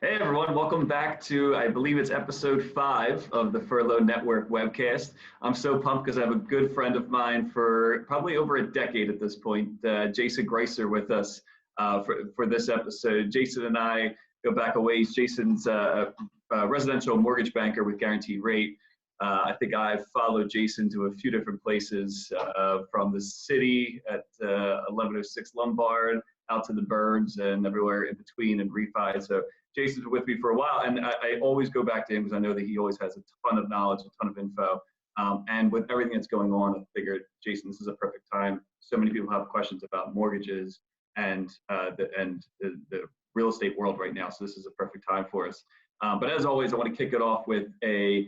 Hey everyone, welcome back to, I believe it's episode 5 of the Furlough Network Webcast. I'm so pumped because I have a good friend of mine for probably over a decade at this point, Jason Griesser, with us for this episode. Jason and I go back a ways. Jason's a residential mortgage banker with Guaranteed Rate. I think I've followed Jason to a few different places, from the city at 1106 Lombard out to the Burbs and everywhere in between and refi. So Jason's been with me for a while, and I always go back to him because I know that he always has a ton of knowledge, a ton of info. And with everything that's going on, I figured, Jason, this is a perfect time. So many people have questions about mortgages and the real estate world right now. So this is a perfect time for us. But as always, I want to kick it off with a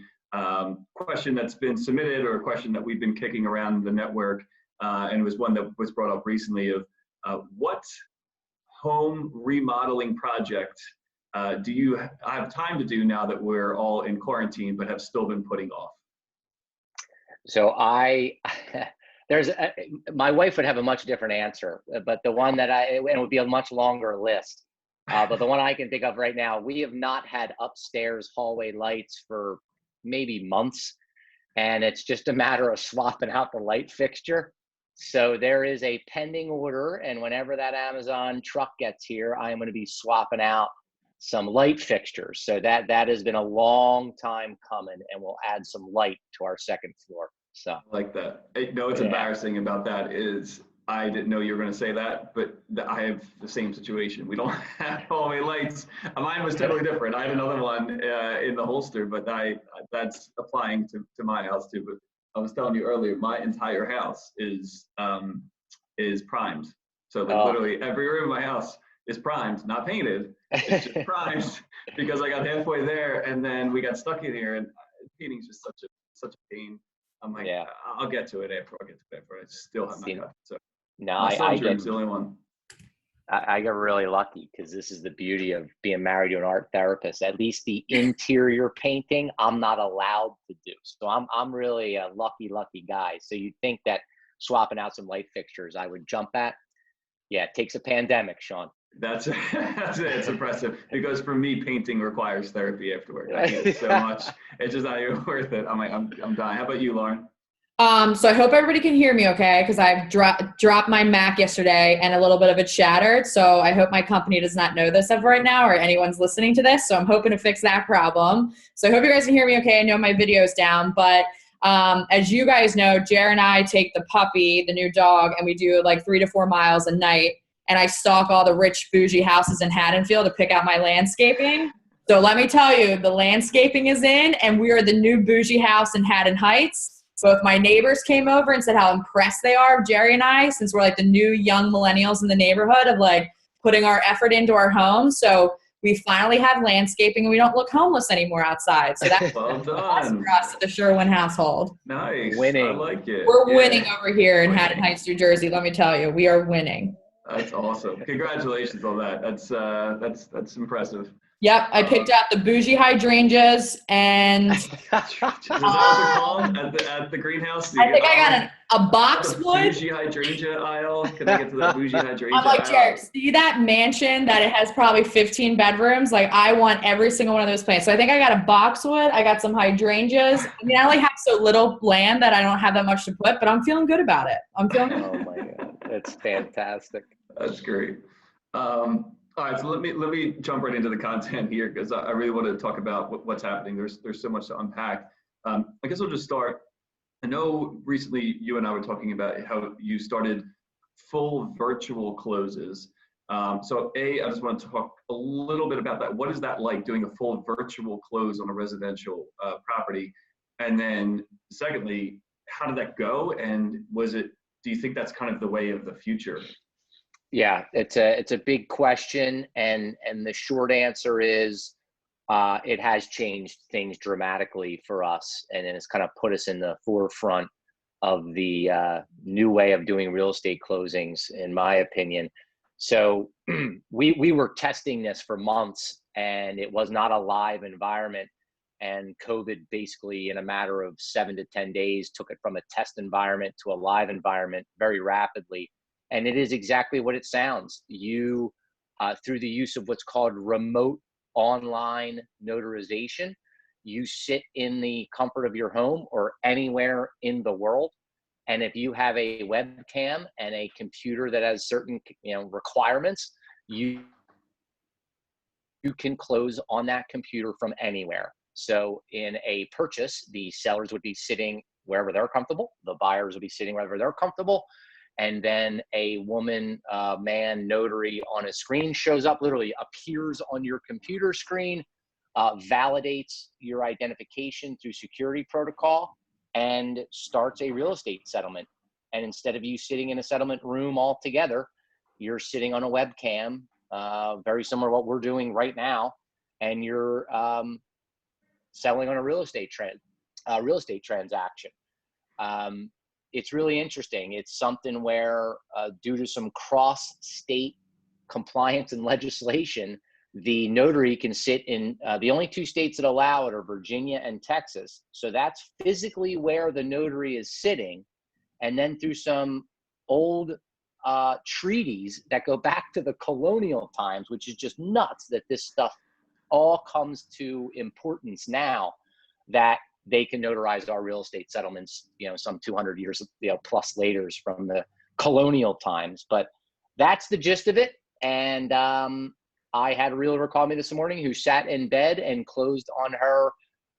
question that's been submitted, or a question that we've been kicking around the network. And it was one that was brought up recently of what home remodeling project do you have time to do now that we're all in quarantine, but have still been putting off? So my wife would have a much different answer, but the one that and it would be a much longer list. But the one I can think of right now, we have not had upstairs hallway lights for maybe months, and it's just a matter of swapping out the light fixture. So there is a pending order, and whenever that Amazon truck gets here, I am going to be swapping out some light fixtures. So that has been a long time coming, and we'll add some light to our second floor. So I like that. What's embarrassing about that is I didn't know you were going to say that, but I have the same situation. We don't have hallway lights. Mine was totally different. I had another one in the holster, but that's applying to my house too. But I was telling you earlier, my entire house is primed. So literally every room in my house is primed, not painted. It's just primed because I got halfway there and then we got stuck in here, and painting's just such a pain. I'm like, yeah, I'll get to it after. I still have not got it. So no, my son's room's the only one. I got really lucky because this is the beauty of being married to an art therapist. At least the interior painting, I'm not allowed to do. So I'm really a lucky guy. So you'd think that swapping out some light fixtures, I would jump at. Yeah, it takes a pandemic, Sean. That's it. It's impressive because for me, painting requires therapy afterward. I hate it so much. It's just not even worth it. I'm like, I'm dying. How about you, Lauren? So I hope everybody can hear me okay, because I've dropped my Mac yesterday and a little bit of it shattered. So I hope my company does not know this of right now, or anyone's listening to this. So I'm hoping to fix that problem. So I hope you guys can hear me okay. I know my video's down, but as you guys know, Jer and I take the puppy, the new dog, and we do like 3 to 4 miles a night. And I stalk all the rich bougie houses in Haddonfield to pick out my landscaping. So let me tell you, the landscaping is in, and we are the new bougie house in Haddon Heights. Both my neighbors came over and said how impressed they are of Jerry and I, since we're like the new young millennials in the neighborhood, of like putting our effort into our homes. So we finally have landscaping, and we don't look homeless anymore outside. So that's well done for us at the Sherwin household. Nice. Winning. I like it. We're winning over here in Haddon Heights, New Jersey. Let me tell you, we are winning. That's awesome. Congratulations on that. That's impressive. Yep, I picked out the bougie hydrangeas, and is that what they're called at the greenhouse? I think I got a boxwood. Bougie hydrangea aisle. Can I get to the bougie hydrangea I'm like, aisle? Jared, see that mansion that it has probably 15 bedrooms? Like, I want every single one of those plants. So I think I got a boxwood. I got some hydrangeas. I mean, I only have so little land that I don't have that much to put, but I'm feeling good about it. I'm feeling good. Oh my God, that's fantastic. That's great. All right, so let me jump right into the content here, because I really want to talk about what's happening. There's so much to unpack. I guess I'll just start. I know recently you and I were talking about how you started full virtual closes. So I just want to talk a little bit about that. What is that like, doing a full virtual close on a residential property? And then secondly, how did that go? And do you think that's kind of the way of the future? Yeah, it's a big question, and the short answer is it has changed things dramatically for us, and it's kind of put us in the forefront of the new way of doing real estate closings, in my opinion. So we were testing this for months, and it was not a live environment. And COVID basically, in a matter of 7 to 10 days, took it from a test environment to a live environment very rapidly. And it is exactly what it sounds. You, through the use of what's called remote online notarization. You sit in the comfort of your home or anywhere in the world. And if you have a webcam and a computer that has certain, requirements, you can close on that computer from anywhere. So in a purchase, the sellers would be sitting wherever they're comfortable. The buyers would be sitting wherever they're comfortable. And then a woman, man, notary on a screen shows up, literally appears on your computer screen, validates your identification through security protocol, and starts a real estate settlement. And instead of you sitting in a settlement room all together, you're sitting on a webcam, very similar to what we're doing right now, and you're selling on a real estate transaction. It's really interesting. It's something where, due to some cross-state compliance and legislation, the notary can sit in the only two states that allow it are Virginia and Texas. So that's physically where the notary is sitting. And then through some old treaties that go back to the colonial times, which is just nuts that this stuff all comes to importance now, that they can notarize our real estate settlements, some 200 years, plus later from the colonial times. But that's the gist of it. And I had a realtor call me this morning who sat in bed and closed on her,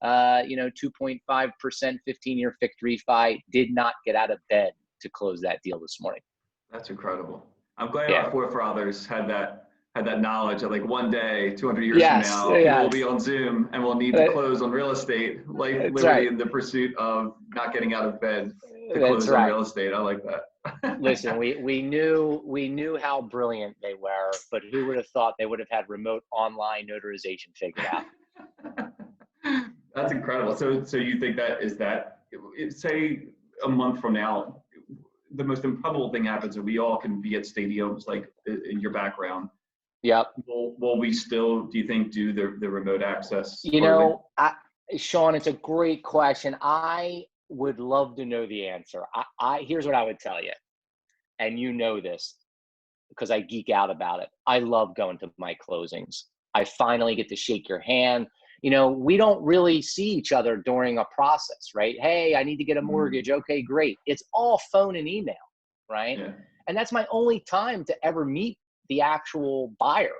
2.5% 15-year fixed refi, did not get out of bed to close that deal this morning. That's incredible. I'm glad our forefathers had that knowledge that like one day, 200 years from now, people will be on Zoom and we'll need to close on real estate, life, liberty, and the pursuit of not getting out of bed to close on real estate. I like that. Listen, we knew how brilliant they were, but who would have thought they would have had remote online notarization figured out? That's incredible. So you think say a month from now, the most improbable thing happens and we all can be at stadiums like in your background. Yep. Will we still, do you think, do the remote access? Sean, it's a great question. I would love to know the answer. Here's what I would tell you, and you know this because I geek out about it. I love going to my closings. I finally get to shake your hand. We don't really see each other during a process, right? Hey, I need to get a mortgage. Okay, great. It's all phone and email, right? Yeah. And that's my only time to ever meet the actual buyer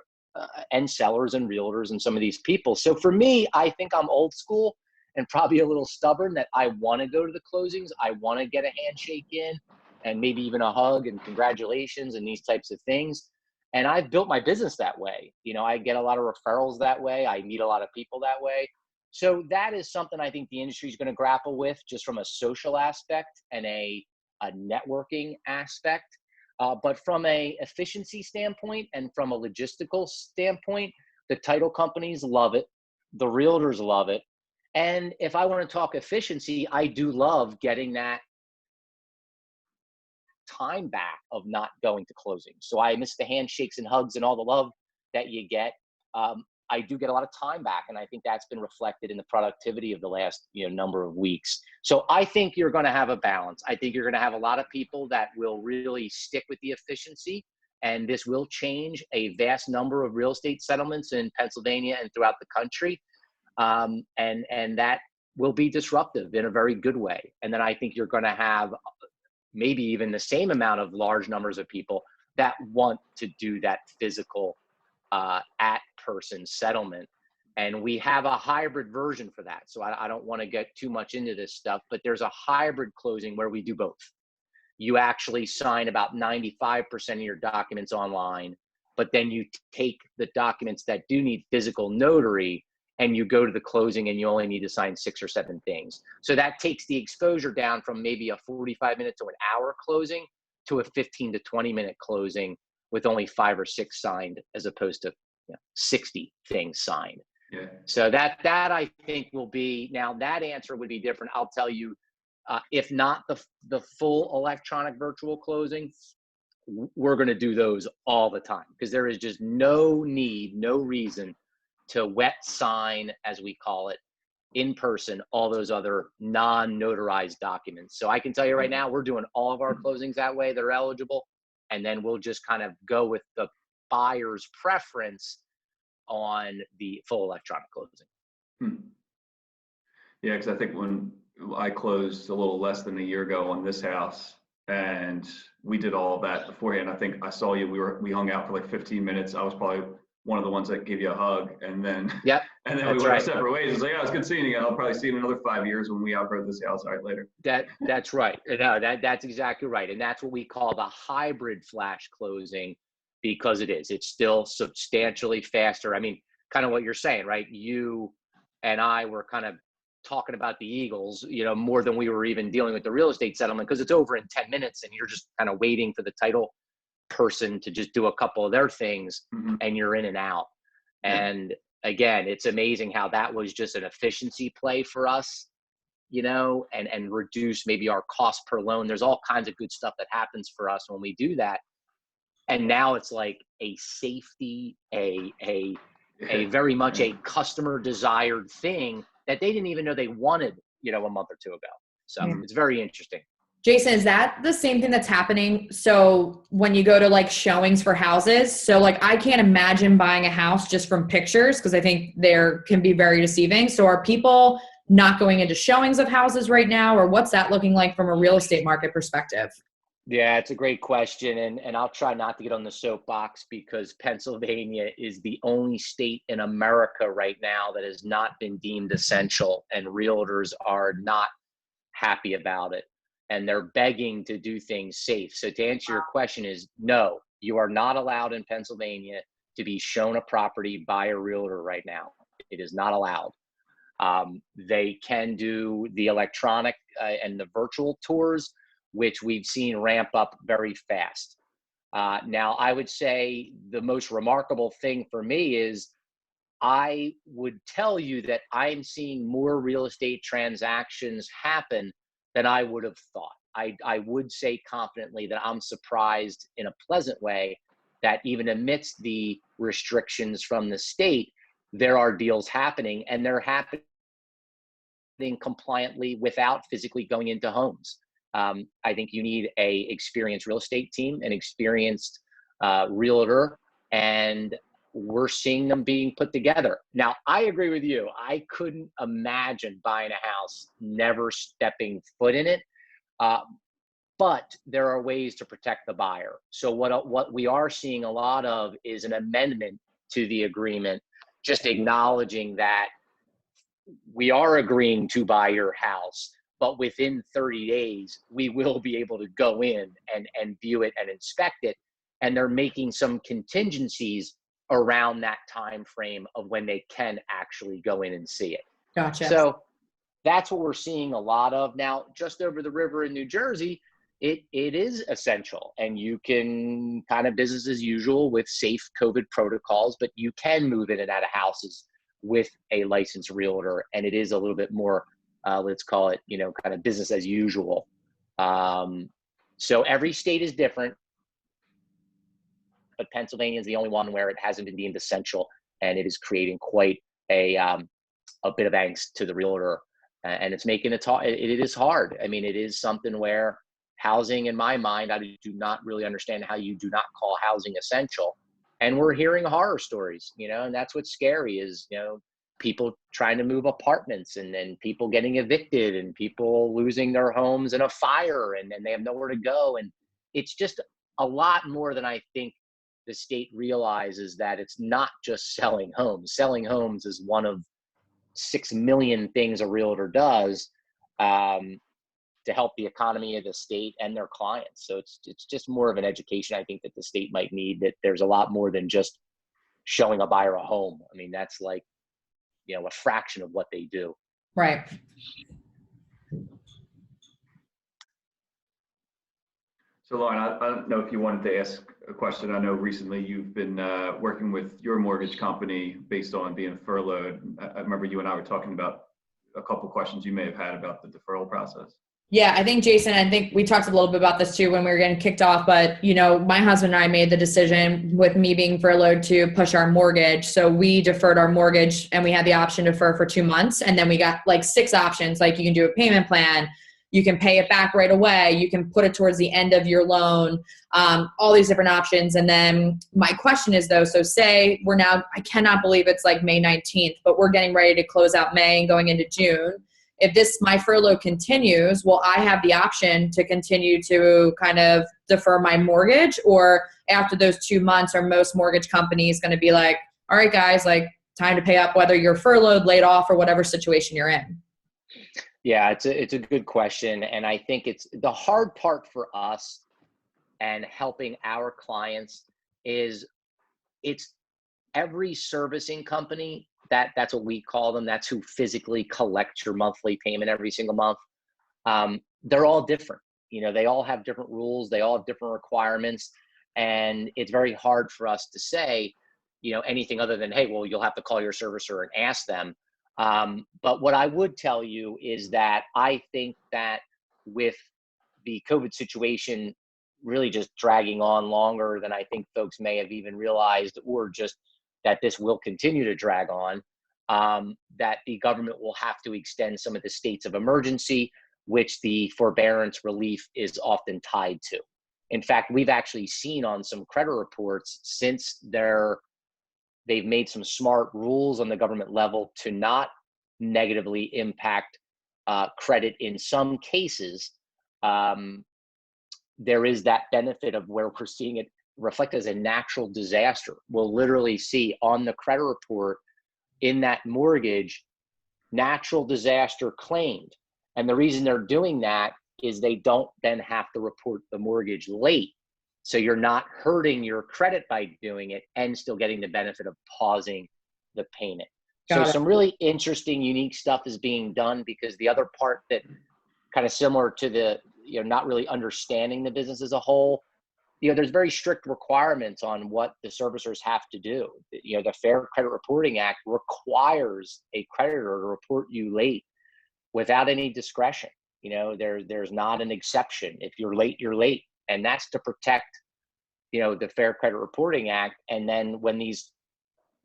and sellers and realtors and some of these people. So for me, I think I'm old school and probably a little stubborn that I want to go to the closings. I want to get a handshake in and maybe even a hug and congratulations and these types of things. And I've built my business that way. I get a lot of referrals that way. I meet a lot of people that way. So that is something I think the industry is going to grapple with just from a social aspect and a networking aspect. But from a efficiency standpoint and from a logistical standpoint, the title companies love it. The realtors love it. And if I want to talk efficiency, I do love getting that time back of not going to closing. So I miss the handshakes and hugs and all the love that you get. I do get a lot of time back, and I think that's been reflected in the productivity of the last number of weeks. So I think you're going to have a balance. I think you're going to have a lot of people that will really stick with the efficiency, and this will change a vast number of real estate settlements in Pennsylvania and throughout the country, and that will be disruptive in a very good way. And then I think you're going to have maybe even the same amount of large numbers of people that want to do that physical at-person settlement. And we have a hybrid version for that. So I don't want to get too much into this stuff, but there's a hybrid closing where we do both. You actually sign about 95% of your documents online, but then you take the documents that do need physical notary and you go to the closing and you only need to sign 6 or 7 things. So that takes the exposure down from maybe a 45-minute to an hour closing to a 15 to 20-minute closing with only 5 or 6 signed as opposed to 60 things signed. Yeah. So that I think will be, now that answer would be different. I'll tell you, if not the full electronic virtual closing, we're going to do those all the time because there is just no need, no reason to wet sign, as we call it, in person, all those other non-notarized documents. So I can tell you right now, we're doing all of our closings that way. They're eligible. And then we'll just kind of go with the buyer's preference on the full electronic closing. Yeah, because I think when I closed a little less than a year ago on this house, and we did all of that beforehand. I think I saw you. We hung out for like 15 minutes. I was probably one of the ones that gave you a hug, and then Yep, and then we went our separate ways. It's like, yeah, it's good seeing you again. I'll probably see you in another 5 years when we outgrow this house. All right, later. That's right. No, that's exactly right, and that's what we call the hybrid flash closing, because it's still substantially faster. I mean, kind of what you're saying, right? You and I were kind of talking about the Eagles, more than we were even dealing with the real estate settlement, because it's over in 10 minutes and you're just kind of waiting for the title person to just do a couple of their things, and you're in and out. And again, it's amazing how that was just an efficiency play for us, and reduce maybe our cost per loan. There's all kinds of good stuff that happens for us when we do that. And now it's like a safety, a very much a customer desired thing that they didn't even know they wanted, a month or two ago. So it's very interesting. Jason, is that the same thing that's happening? So when you go to like showings for houses, so like I can't imagine buying a house just from pictures, because I think there can be very deceiving. So are people not going into showings of houses right now, or what's that looking like from a real estate market perspective? Yeah, it's a great question. And I'll try not to get on the soapbox, because Pennsylvania is the only state in America right now that has not been deemed essential, and realtors are not happy about it. And they're begging to do things safe. So to answer your question is, no, you are not allowed in Pennsylvania to be shown a property by a realtor right now. It is not allowed. They can do the electronic and the virtual tours, which we've seen ramp up very fast. Now, I would say the most remarkable thing for me is I would tell you that I'm seeing more real estate transactions happen than I would have thought. I would say confidently that I'm surprised in a pleasant way that even amidst the restrictions from the state, there are deals happening, and they're happening compliantly without physically going into homes. I think you need a experienced real estate team, an experienced realtor, and we're seeing them being put together. Now, I agree with you. I couldn't imagine buying a house, never stepping foot in it. But there are ways to protect the buyer. So what we are seeing a lot of is an amendment to the agreement, just acknowledging that we are agreeing to buy your house, but within 30 days, we will be able to go in and view it and inspect it. And they're making some contingencies around that time frame of when they can actually go in and see it. Gotcha. So that's what we're seeing a lot of now. Just over the river in New Jersey, it is essential, and you can kind of business as usual with safe COVID protocols, but you can move in and out of houses with a licensed realtor, and it is a little bit more, let's call it, kind of business as usual. So every state is different, but Pennsylvania is the only one where it hasn't been deemed essential, and it is creating quite a bit of angst to the realtor, and it's making it is hard. I mean, it is something where housing, in my mind, I do not really understand how you do not call housing essential. And we're hearing horror stories, and that's what's scary is, people trying to move apartments, and then people getting evicted, and people losing their homes in a fire, and then they have nowhere to go. And it's just a lot more than I think the state realizes, that it's not just selling homes. Selling homes is one of 6 million things a realtor does to help the economy of the state and their clients. So it's just more of an education, I think, that the state might need, that there's a lot more than just showing a buyer a home. I mean, that's like, a fraction of what they do. Right. So Lauren, I don't know if you wanted to ask a question. I know recently you've been working with your mortgage company based on being furloughed. I remember you and I were talking about a couple of questions you may have had about the deferral process. Yeah, I think, Jason, I think we talked a little bit about this too when we were getting kicked off, but, my husband and I made the decision, with me being furloughed, to push our mortgage. So we deferred our mortgage, and we had the option to defer for 2 months. And then we got like 6 options. Like, you can do a payment plan, you can pay it back right away. You can put it towards the end of your loan, all these different options. And then my question is though, so say we're now, I cannot believe it's like May 19th, but we're getting ready to close out May and going into June. If my furlough continues, will I have the option to continue to kind of defer my mortgage? Or after those 2 months, are most mortgage companies going to be like, all right, guys, like time to pay up, whether you're furloughed, laid off, or whatever situation you're in? Yeah, it's a good question. And I think it's the hard part for us and helping our clients is it's every servicing company, that's what we call them. That's who physically collects your monthly payment every single month. They're all different. They all have different rules. They all have different requirements. And it's very hard for us to say, anything other than, hey, well, you'll have to call your servicer and ask them. But what I would tell you is that I think that with the COVID situation really just dragging on longer than I think folks may have even realized, or just that this will continue to drag on, that the government will have to extend some of the states of emergency, which the forbearance relief is often tied to. In fact, we've actually seen on some credit reports since they've made some smart rules on the government level to not negatively impact credit in some cases. There is that benefit of where we're seeing it reflect as a natural disaster. We'll literally see on the credit report in that mortgage, natural disaster claimed. And the reason they're doing that is they don't then have to report the mortgage late. So you're not hurting your credit by doing it and still getting the benefit of pausing the payment. So some really interesting, unique stuff is being done, because the other part that kind of similar to the, not really understanding the business as a whole, there's very strict requirements on what the servicers have to do. The Fair Credit Reporting Act requires a creditor to report you late without any discretion. There's not an exception. If you're late, you're late. And that's to protect, the Fair Credit Reporting Act. And then when these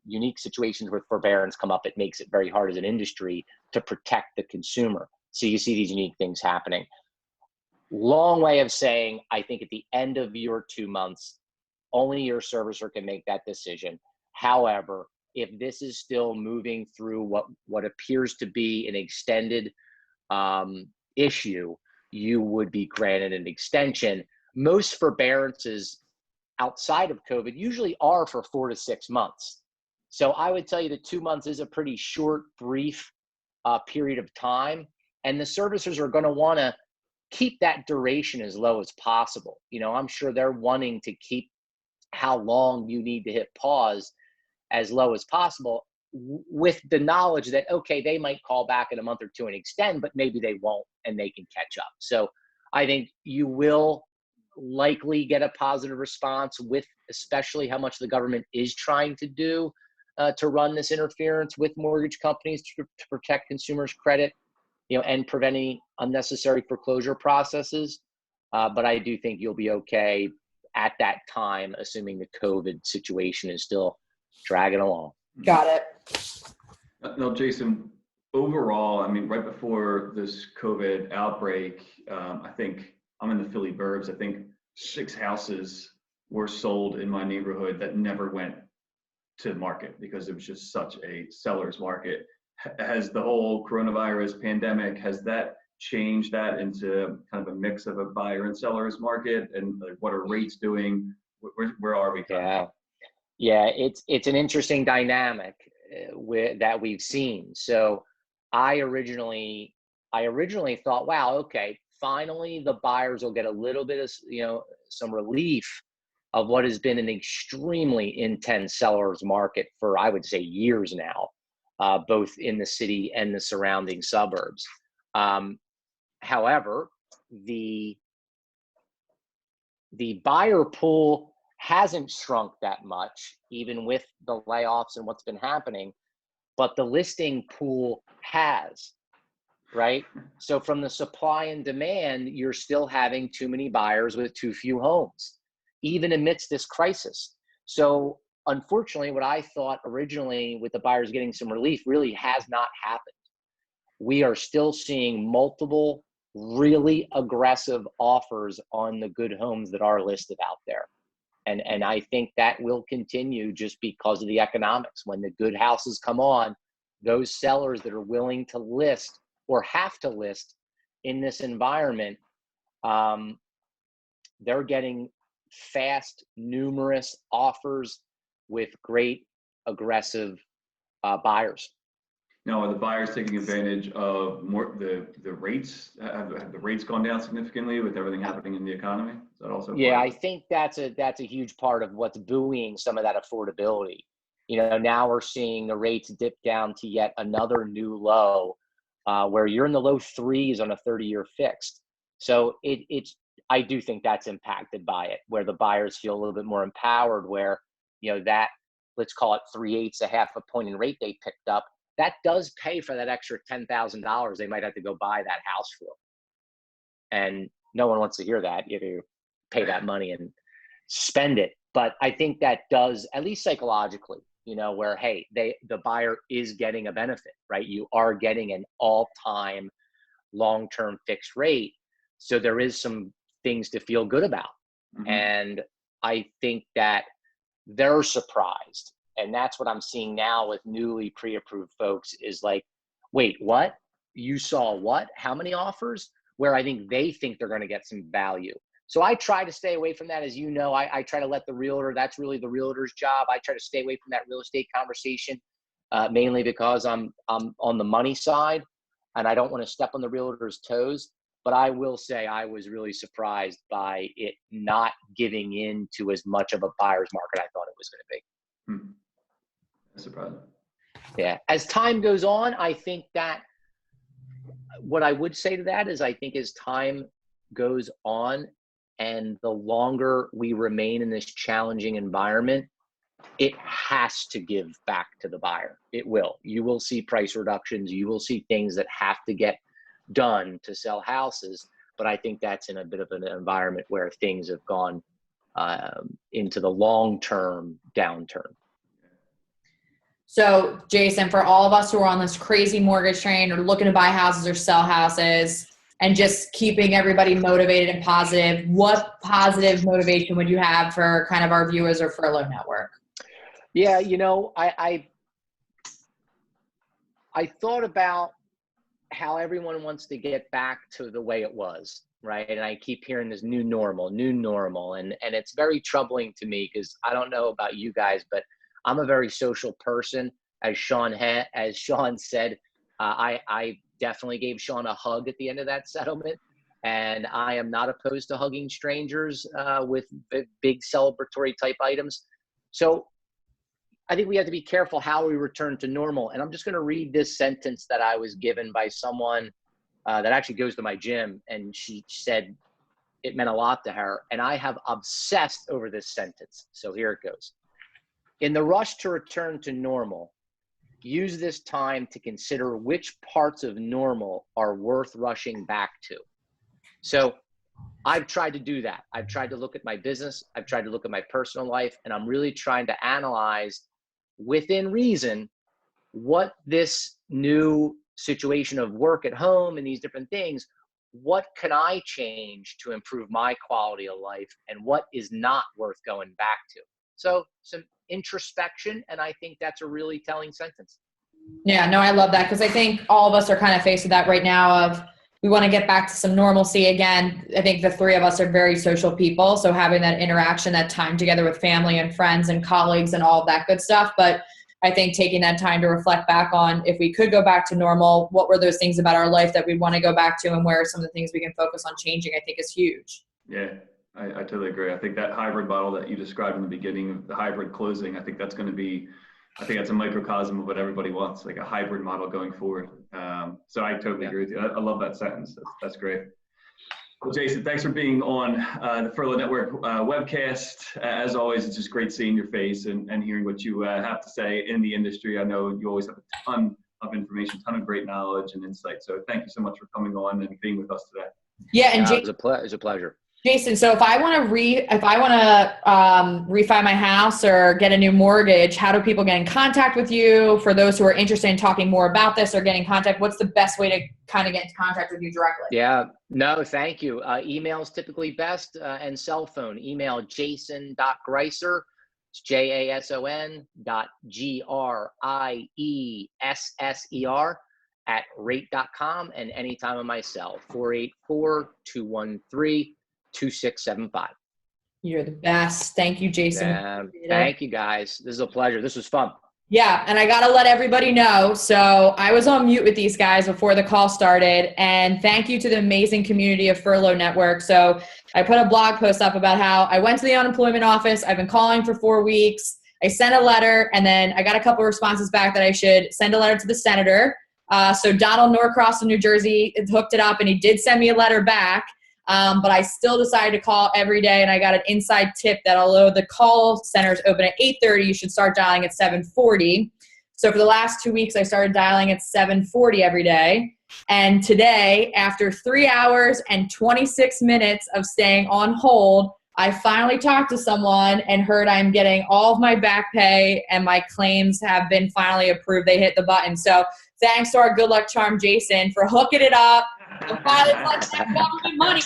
unique situations with forbearance come up, it makes it very hard as an industry to protect the consumer. So you see these unique things happening. Long way of saying, I think at the end of your 2 months, only your servicer can make that decision. However, if this is still moving through what appears to be an extended issue, you would be granted an extension. Most forbearances outside of COVID usually are for 4 to 6 months. So I would tell you that 2 months is a pretty short, brief period of time. And the servicers are going to want to keep that duration as low as possible. I'm sure they're wanting to keep how long you need to hit pause as low as possible, with the knowledge that, okay, they might call back in a month or two and extend, but maybe they won't and they can catch up. So I think you will likely get a positive response, with especially how much the government is trying to do to run this interference with mortgage companies to protect consumers' credit, and prevent any unnecessary foreclosure processes. But I do think you'll be okay at that time, assuming the COVID situation is still dragging along. Got it. Now, Jason, overall, right before this COVID outbreak, I think I'm in the Philly burbs. I think 6 houses were sold in my neighborhood that never went to market because it was just such a seller's market. Has the whole coronavirus pandemic, has that changed that into kind of a mix of a buyer and seller's market? And what are rates doing? Where are we? Yeah, it's an interesting dynamic that we've seen. So I originally thought, wow, okay, finally the buyers will get a little bit of, some relief of what has been an extremely intense seller's market for, I would say, years now, both in the city and the surrounding suburbs. However, the buyer pool hasn't shrunk that much, even with the layoffs and what's been happening, but the listing pool has, right? So from the supply and demand, you're still having too many buyers with too few homes, even amidst this crisis. So unfortunately, what I thought originally with the buyers getting some relief really has not happened. We are still seeing multiple really aggressive offers on the good homes that are listed out there. And I think that will continue just because of the economics. When the good houses come on, those sellers that are willing to list or have to list in this environment, they're getting fast, numerous offers with great, aggressive buyers. Now, are the buyers taking advantage of more the rates? Have the rates gone down significantly with everything happening in the economy? Is that also? Yeah, I think that's a huge part of what's buoying some of that affordability. Now we're seeing the rates dip down to yet another new low, where you're in the low 3s on a 30-year fixed. So I do think that's impacted by it, where the buyers feel a little bit more empowered, where, that, let's call it 3/8, a half a point in rate they picked up, that does pay for that extra $10,000 they might have to go buy that house for. And no one wants to hear that. You pay that money and spend it. But I think that does, at least psychologically, where, hey, the buyer is getting a benefit, right? You are getting an all-time long-term fixed rate. So there is some things to feel good about. Mm-hmm. And I think that they're surprised. And that's what I'm seeing now with newly pre-approved folks is like, wait, what? You saw what? How many offers? Where I think they think they're going to get some value. So I try to stay away from that. As you know, I try to let the realtor, that's really the realtor's job. I try to stay away from that real estate conversation, mainly because I'm on the money side and I don't want to step on the realtor's toes. But I will say I was really surprised by it not giving in to as much of a buyer's market I thought it was going to be. Hmm. Surprising. Yeah. As time goes on, I think that what I would say to that is I think as time goes on and the longer we remain in this challenging environment, it has to give back to the buyer. It will. You will see price reductions. You will see things that have to get done to sell houses. But I think that's in a bit of an environment where things have gone into the long-term downturn. So, Jason, for all of us who are on this crazy mortgage train or looking to buy houses or sell houses and just keeping everybody motivated and positive, what positive motivation would you have for kind of our viewers or Furlough Network? Yeah, I thought about how everyone wants to get back to the way it was, right? And I keep hearing this new normal. And it's very troubling to me because I don't know about you guys, but I'm a very social person. As Sean said, I definitely gave Sean a hug at the end of that settlement. And I am not opposed to hugging strangers with big celebratory type items. So I think we have to be careful how we return to normal. And I'm just going to read this sentence that I was given by someone that actually goes to my gym. And she said it meant a lot to her. And I have obsessed over this sentence. So here it goes. In the rush to return to normal, use this time to consider which parts of normal are worth rushing back to. So I've tried to do that. I've tried to look at my business. I've tried to look at my personal life, and I'm really trying to analyze within reason what this new situation of work at home and these different things, what can I change to improve my quality of life and what is not worth going back to? So some introspection, and I think that's a really telling sentence. Yeah, no, I love that because I think all of us are kind of faced with that right now of we want to get back to some normalcy again. I think the three of us are very social people, so having that interaction, that time together with family and friends and colleagues and all of that good stuff. But I think taking that time to reflect back on if we could go back to normal, what were those things about our life that we want to go back to and where are some of the things we can focus on changing, I think is huge. Yeah, I totally agree. I think that hybrid model that you described in the beginning, the hybrid closing, I think that's going to be, I think that's a microcosm of what everybody wants, like a hybrid model going forward. So I totally agree with you. I love that sentence. That's great. Well, Jason, thanks for being on the Furlough Network webcast. As always, it's just great seeing your face and hearing what you have to say in the industry. I know you always have a ton of information, ton of great knowledge and insight. So thank you so much for coming on and being with us today. Yeah, and it was a pleasure. Jason, so if I want to refi my house or get a new mortgage, how do people get in contact with you? For those who are interested in talking more about this or getting in contact, what's the best way to kind of get in contact with you directly? Yeah, no, thank you. Email is typically best, and cell phone. Email jason.griesser, it's JASON.GRIESSER @rate.com, and anytime on my cell, 484-213-2675. You're the best. Thank you, Jason. Thank you, guys. This is a pleasure. This was fun. Yeah, and I got to let everybody know. So I was on mute with these guys before the call started, and thank you to the amazing community of Furlough Network. So I put a blog post up about how I went to the unemployment office. I've been calling for 4 weeks. I sent a letter, and then I got a couple of responses back that I should send a letter to the senator. So Donald Norcross of New Jersey hooked it up, and he did send me a letter back. But I still decided to call every day, and I got an inside tip that although the call centers open at 8:30, you should start dialing at 7:40. So for the last 2 weeks, I started dialing at 7:40 every day. And today, after 3 hours and 26 minutes of staying on hold, I finally talked to someone and heard I'm getting all of my back pay and my claims have been finally approved. They hit the button. So thanks to our good luck charm, Jason, for hooking it up. Government money.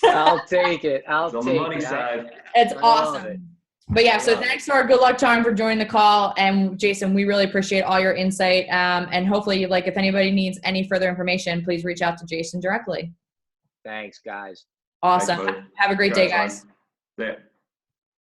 I'll take it. It's on the money side. It's awesome. But yeah, so thanks to our good luck charm for joining the call. And Jason, we really appreciate all your insight. And hopefully, like, if anybody needs any further information, please reach out to Jason directly. Thanks, guys. Awesome. Have a great day, guys. Yeah.